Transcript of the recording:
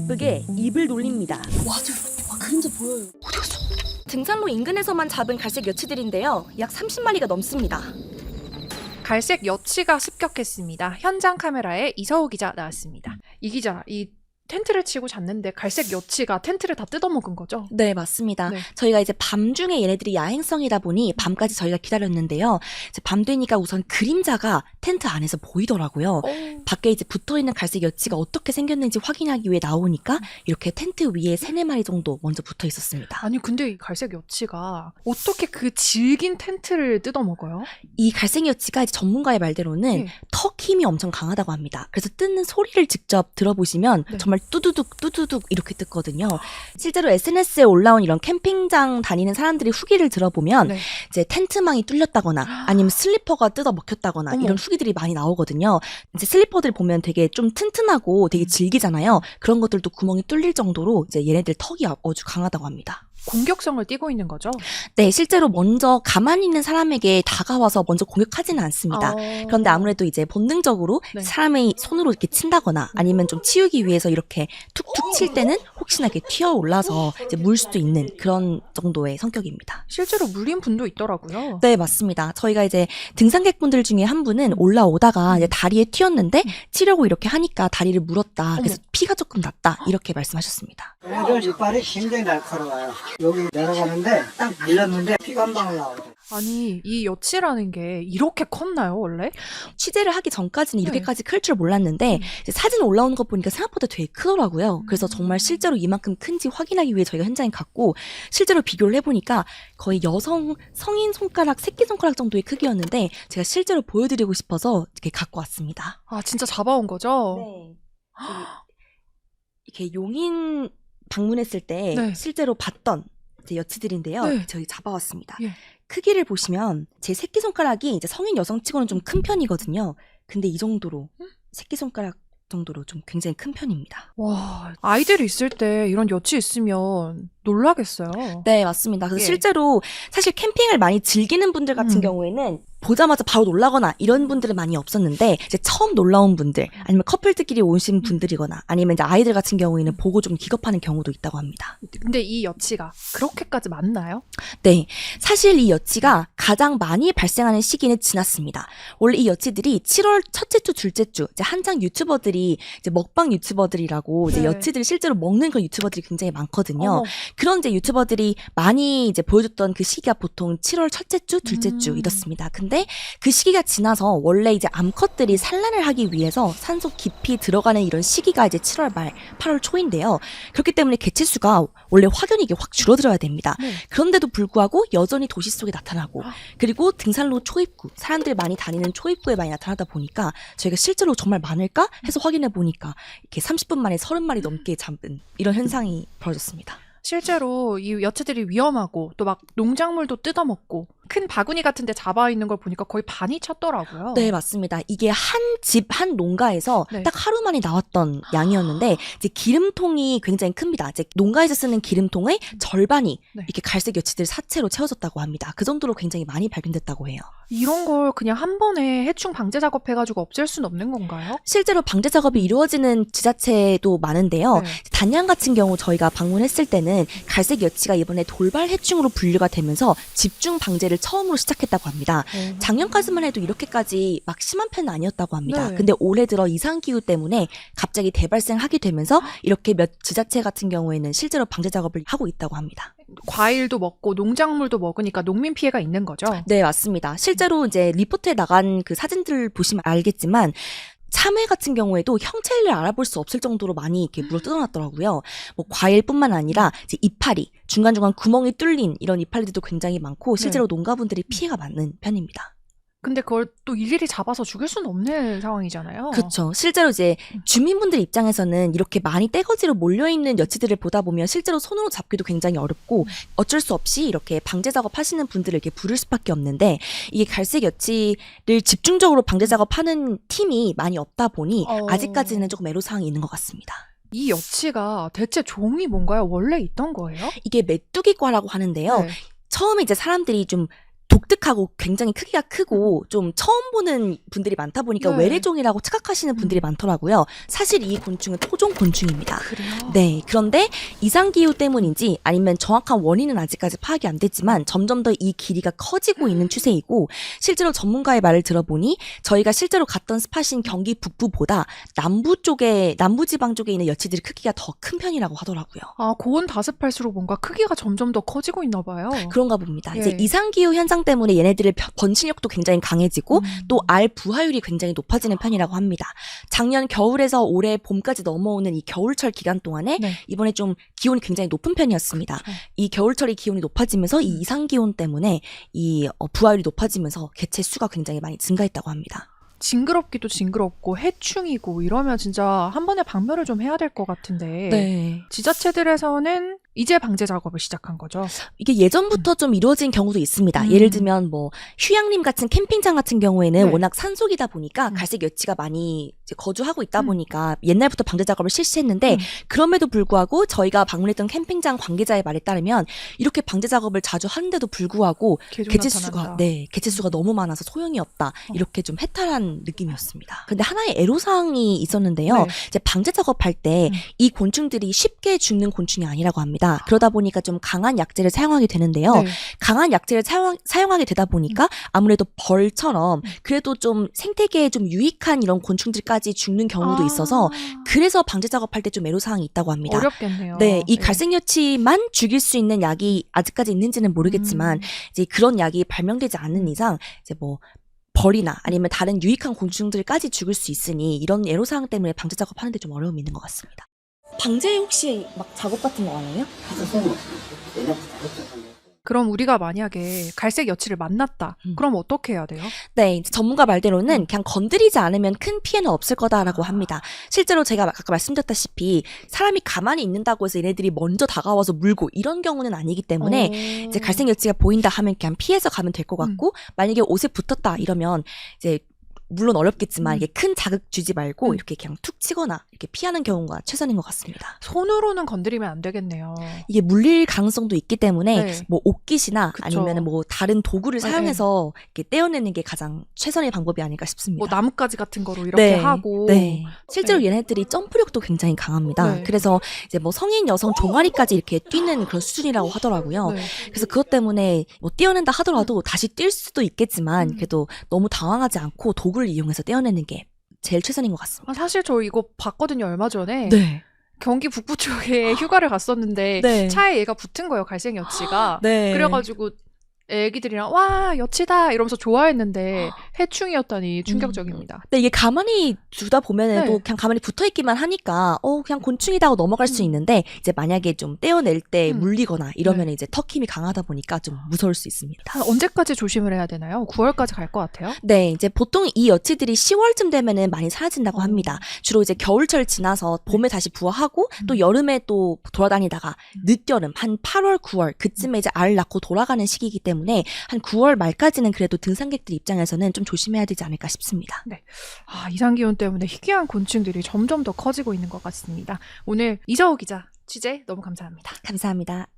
바쁘게 입을 놀립니다. 맞아요. 와, 그림자 보여요. 어디 갔어? 등산로 인근에서만 잡은 갈색 여치들인데요. 약 30마리가 넘습니다. 갈색 여치가 습격했습니다. 현장 카메라에 이서우 기자 나왔습니다. 이 기자, 이 텐트를 치고 잤는데 갈색 여치가 텐트를 다 뜯어먹은 거죠? 네, 맞습니다. 네. 저희가 이제 밤중에 얘네들이 야행성이다 보니 밤까지 저희가 기다렸는데요. 이제 밤 되니까 우선 그림자가 텐트 안에서 보이더라고요. 밖에 이제 붙어있는 갈색 여치가 어떻게 생겼는지 확인하기 위해 나오니까 이렇게 텐트 위에 3-4마리 정도 먼저 붙어 있었습니다. 아니 근데 이 갈색 여치가 어떻게 그 질긴 텐트를 뜯어먹어요? 이 갈색 여치가 이제 전문가의 말대로는 네. 턱 힘이 엄청 강하다고 합니다. 그래서 뜯는 소리를 직접 들어보시면 네. 정말 뚜두둑 뚜두둑 이렇게 뜯거든요. 실제로 SNS에 올라온 이런 캠핑장 다니는 사람들이 후기를 들어보면 네. 이제 텐트망이 뚫렸다거나 아니면 슬리퍼가 뜯어 먹혔다거나 어머. 이런 후기들이 많이 나오거든요. 이제 슬리퍼들 보면 되게 좀 튼튼하고 되게 질기잖아요. 그런 것들도 구멍이 뚫릴 정도로 이제 얘네들 턱이 아주 강하다고 합니다. 공격성을 띠고 있는 거죠? 네, 실제로 먼저 가만히 있는 사람에게 다가와서 먼저 공격하지는 않습니다. 그런데 아무래도 이제 본능적으로 네. 사람의 손으로 이렇게 친다거나 아니면 좀 치우기 위해서 이렇게 툭툭 칠 때는 혹시나 이렇게 튀어 올라서 이제 물 수도 있는 그런 정도의 성격입니다. 실제로 물린 분도 있더라고요. 네, 맞습니다. 저희가 이제 등산객분들 중에 한 분은 올라오다가 이제 다리에 튀었는데 치려고 이렇게 하니까 다리를 물었다. 그래서 피가 조금 났다. 이렇게 말씀하셨습니다. 얘들 이빨이 굉장히 날카로워요. 여기 내려가는데 딱 밀렸는데 피가 한 방울 나오죠. 아니 이 여치라는 게 이렇게 컸나요 원래? 취재를 하기 전까지는 네. 이렇게까지 클 줄 몰랐는데 이제 사진 올라오는 거 보니까 생각보다 되게 크더라고요. 그래서 정말 실제로 이만큼 큰지 확인하기 위해 저희가 현장에 갔고 실제로 비교를 해보니까 거의 성인 손가락, 새끼손가락 정도의 크기였는데 제가 실제로 보여드리고 싶어서 이렇게 갖고 왔습니다. 아 진짜 잡아온 거죠? 네. 이렇게 용인 방문했을 때 네. 실제로 봤던 이제 여치들인데요. 네. 저희 잡아왔습니다. 예. 크기를 보시면 제 새끼손가락이 이제 성인 여성치고는 좀 큰 편이거든요. 근데 이 정도로 새끼손가락 정도로 좀 굉장히 큰 편입니다. 와 아이들이 있을 때 이런 여치 있으면 놀라겠어요. 네, 맞습니다. 그래서 예. 실제로 사실 캠핑을 많이 즐기는 분들 같은 경우에는 보자마자 바로 놀라거나 이런 분들은 많이 없었는데 이제 처음 놀라온 분들 아니면 커플들끼리 오신 분들이거나 아니면 이제 아이들 같은 경우에는 보고 좀 기겁하는 경우도 있다고 합니다. 근데 이 여치가 그렇게까지 많나요? 네, 사실 이 여치가 가장 많이 발생하는 시기는 지났습니다. 원래 이 여치들이 7월 첫째 주, 둘째 주 이제 한창 유튜버들이 이제 먹방 유튜버들이라고 이제 네. 여치들을 실제로 먹는 그런 유튜버들이 굉장히 많거든요. 어머. 그런 이제 유튜버들이 많이 이제 보여줬던 그 시기가 보통 7월 첫째 주, 둘째 주 이렇습니다. 근데 그 시기가 지나서 원래 이제 암컷들이 산란을 하기 위해서 산소 깊이 들어가는 이런 시기가 이제 7월 말, 8월 초인데요. 그렇기 때문에 개체수가 원래 확연히 이게 확 줄어들어야 됩니다. 네. 그런데도 불구하고 여전히 도시 속에 나타나고 그리고 등산로 초입구, 사람들이 많이 다니는 초입구에 많이 나타나다 보니까 저희가 실제로 정말 많을까 해서 확인해 보니까 이렇게 30분 만에 30마리 넘게 잡은 이런 현상이 벌어졌습니다. 실제로 이 여치들이 위험하고 또 막 농작물도 뜯어먹고 큰 바구니 같은 데 잡아 있는 걸 보니까 거의 반이 찼더라고요. 네, 맞습니다. 이게 한 집, 한 농가에서 네. 딱 하루 만에 나왔던 양이었는데 이제 기름통이 굉장히 큽니다. 이제 농가에서 쓰는 기름통의 절반이 네. 이렇게 갈색 여치들 사체로 채워졌다고 합니다. 그 정도로 굉장히 많이 발견됐다고 해요. 이런 걸 그냥 한 번에 해충 방제 작업해가지고 없앨 수는 없는 건가요? 실제로 방제 작업이 이루어지는 지자체도 많은데요. 네. 단양 같은 경우 저희가 방문했을 때는 갈색 여치가 이번에 돌발 해충으로 분류가 되면서 집중 방제를 처음으로 시작했다고 합니다. 작년까지만 해도 이렇게까지 막 심한 편은 아니었다고 합니다. 네. 근데 올해 들어 이상기후 때문에 갑자기 대발생하게 되면서 이렇게 몇 지자체 같은 경우에는 실제로 방제 작업을 하고 있다고 합니다. 과일도 먹고 농작물도 먹으니까 농민 피해가 있는 거죠? 네, 맞습니다. 실제로 이제 리포트에 나간 그 사진들 보시면 알겠지만 참외 같은 경우에도 형체를 알아볼 수 없을 정도로 많이 이렇게 물어 뜯어놨더라고요. 뭐 과일뿐만 아니라 이제 이파리, 중간중간 구멍이 뚫린 이런 이파리들도 굉장히 많고 실제로 농가분들이 피해가 많은 편입니다. 근데 그걸 또 일일이 잡아서 죽일 수는 없는 상황이잖아요. 그렇죠. 실제로 이제 주민분들 입장에서는 이렇게 많이 떼거지로 몰려있는 여치들을 보다 보면 실제로 손으로 잡기도 굉장히 어렵고 어쩔 수 없이 이렇게 방제 작업하시는 분들을 이렇게 부를 수밖에 없는데 이게 갈색 여치를 집중적으로 방제 작업하는 팀이 많이 없다 보니 아직까지는 조금 애로사항이 있는 것 같습니다. 이 여치가 대체 종이 뭔가요? 원래 있던 거예요? 이게 메뚜기과라고 하는데요. 네. 처음에 이제 사람들이 좀 독특하고 굉장히 크기가 크고 좀 처음 보는 분들이 많다 보니까 네. 외래종이라고 착각하시는 분들이 많더라고요. 사실 이 곤충은 토종 곤충입니다. 그래요? 네, 그런데 이상기후 때문인지 아니면 정확한 원인은 아직까지 파악이 안 됐지만 점점 더 이 길이가 커지고 있는 추세이고 실제로 전문가의 말을 들어보니 저희가 실제로 갔던 스팟인 경기 북부보다 남부지방 쪽에 있는 여치들의 크기가 더 큰 편이라고 하더라고요. 아, 고온 다습할수록 뭔가 크기가 점점 더 커지고 있나 봐요. 그런가 봅니다. 예. 이제 이상기후 현상 때문에 얘네들의 번식력도 굉장히 강해지고 또 알 부화율이 굉장히 높아지는 편이라고 합니다. 작년 겨울에서 올해 봄까지 넘어오는 이 겨울철 기간 동안에 네. 이번에 좀 기온이 굉장히 높은 편이었습니다. 이 겨울철이 기온이 높아지면서 이 이상기온 때문에 이 부화율이 높아지면서 개체 수가 굉장히 많이 증가했다고 합니다. 징그럽기도 징그럽고 해충이고 이러면 진짜 한 번에 박멸을 좀 해야 될 것 같은데 네. 지자체들에서는 이제 방제 작업을 시작한 거죠. 이게 예전부터 좀 이루어진 경우도 있습니다. 예를 들면 뭐 휴양림 같은 캠핑장 같은 경우에는 네. 워낙 산속이다 보니까 갈색 여치가 많이 이제 거주하고 있다 보니까 옛날부터 방제 작업을 실시했는데 그럼에도 불구하고 저희가 방문했던 캠핑장 관계자의 말에 따르면 이렇게 방제 작업을 자주 하는데도 불구하고 개종 개체수가 개체수가 너무 많아서 소용이 없다. 이렇게 좀 해탈한 느낌이었습니다. 근데 하나의 애로사항이 있었는데요. 네. 이제 방제 작업할 때 이 곤충들이 쉽게 죽는 곤충이 아니라고 합니다. 그러다 보니까 좀 강한 약재를 사용하게 되는데요. 네. 강한 약재를 사용하게 되다 보니까 아무래도 벌처럼 그래도 좀 생태계에 좀 유익한 이런 곤충들까지 죽는 경우도 있어서 그래서 방제 작업할 때 좀 애로사항이 있다고 합니다. 어렵겠네요. 네, 이 갈색여치만 죽일 수 있는 약이 아직까지 있는지는 모르겠지만 이제 그런 약이 발명되지 않는 이상 이제 뭐 벌이나 아니면 다른 유익한 곤충들까지 죽일 수 있으니 이런 애로사항 때문에 방제 작업하는데 좀 어려움이 있는 것 같습니다. 방제 혹시 막 작업 같은 거 안 해요? 그럼 우리가 만약에 갈색 여치를 만났다. 그럼 어떻게 해야 돼요? 네, 이제 전문가 말대로는 그냥 건드리지 않으면 큰 피해는 없을 거다라고 합니다. 실제로 제가 아까 말씀드렸다시피 사람이 가만히 있는다고 해서 얘네들이 먼저 다가와서 물고 이런 경우는 아니기 때문에 이제 갈색 여치가 보인다 하면 그냥 피해서 가면 될 것 같고 만약에 옷에 붙었다 이러면 이제 물론 어렵겠지만 이게 큰 자극 주지 말고 이렇게 그냥 툭 치거나 이렇게 피하는 경우가 최선인 것 같습니다. 손으로는 건드리면 안 되겠네요. 이게 물릴 가능성도 있기 때문에 네. 뭐 옷깃이나 그쵸. 아니면 뭐 다른 도구를 네, 사용해서 이렇게 떼어내는 게 가장 최선의 방법이 아닐까 싶습니다. 뭐 나뭇가지 같은 거로 이렇게 하고 네. 실제로 네. 얘네들이 점프력도 굉장히 강합니다. 네. 그래서 이제 뭐 성인 여성 종아리까지 이렇게 뛰는 그런 수준이라고 하더라고요. 네. 그래서 그것 때문에 뭐 떼어낸다 하더라도 다시 뛸 수도 있겠지만 그래도 너무 당황하지 않고 도구를 이용해서 떼어내는 게 제일 최선인 것 같습니다. 아, 사실 저 이거 봤거든요, 얼마 전에. 네. 경기 북부 쪽에 휴가를 갔었는데 네. 차에 얘가 붙은 거예요, 갈색 여치가. 네. 그래가지고 애기들이랑 와 여치다 이러면서 좋아했는데 해충이었다니 충격적입니다. 근데 이게 가만히 두다 보면은 또 네. 그냥 가만히 붙어 있기만 하니까 그냥 곤충이다 하고 넘어갈 수 있는데 이제 만약에 좀 떼어낼 때 물리거나 이러면 이제 턱 힘이 강하다 보니까 좀 무서울 수 있습니다. 한 언제까지 조심을 해야 되나요? 9월까지 갈 것 같아요. 네, 이제 보통 이 여치들이 10월쯤 되면은 많이 사라진다고 합니다. 주로 이제 겨울철 지나서 봄에 다시 부화하고 또 여름에 또 돌아다니다가 늦여름 한 8월, 9월 그쯤에 이제 알 낳고 돌아가는 시기이기 때문에 한 9월 말까지는 그래도 등산객들 입장에서는 좀 조심해야 되지 않을까 싶습니다. 네. 아, 이상기온 때문에 희귀한 곤충들이 점점 더 커지고 있는 것 같습니다. 오늘 이서우 기자 취재 너무 감사합니다. 감사합니다.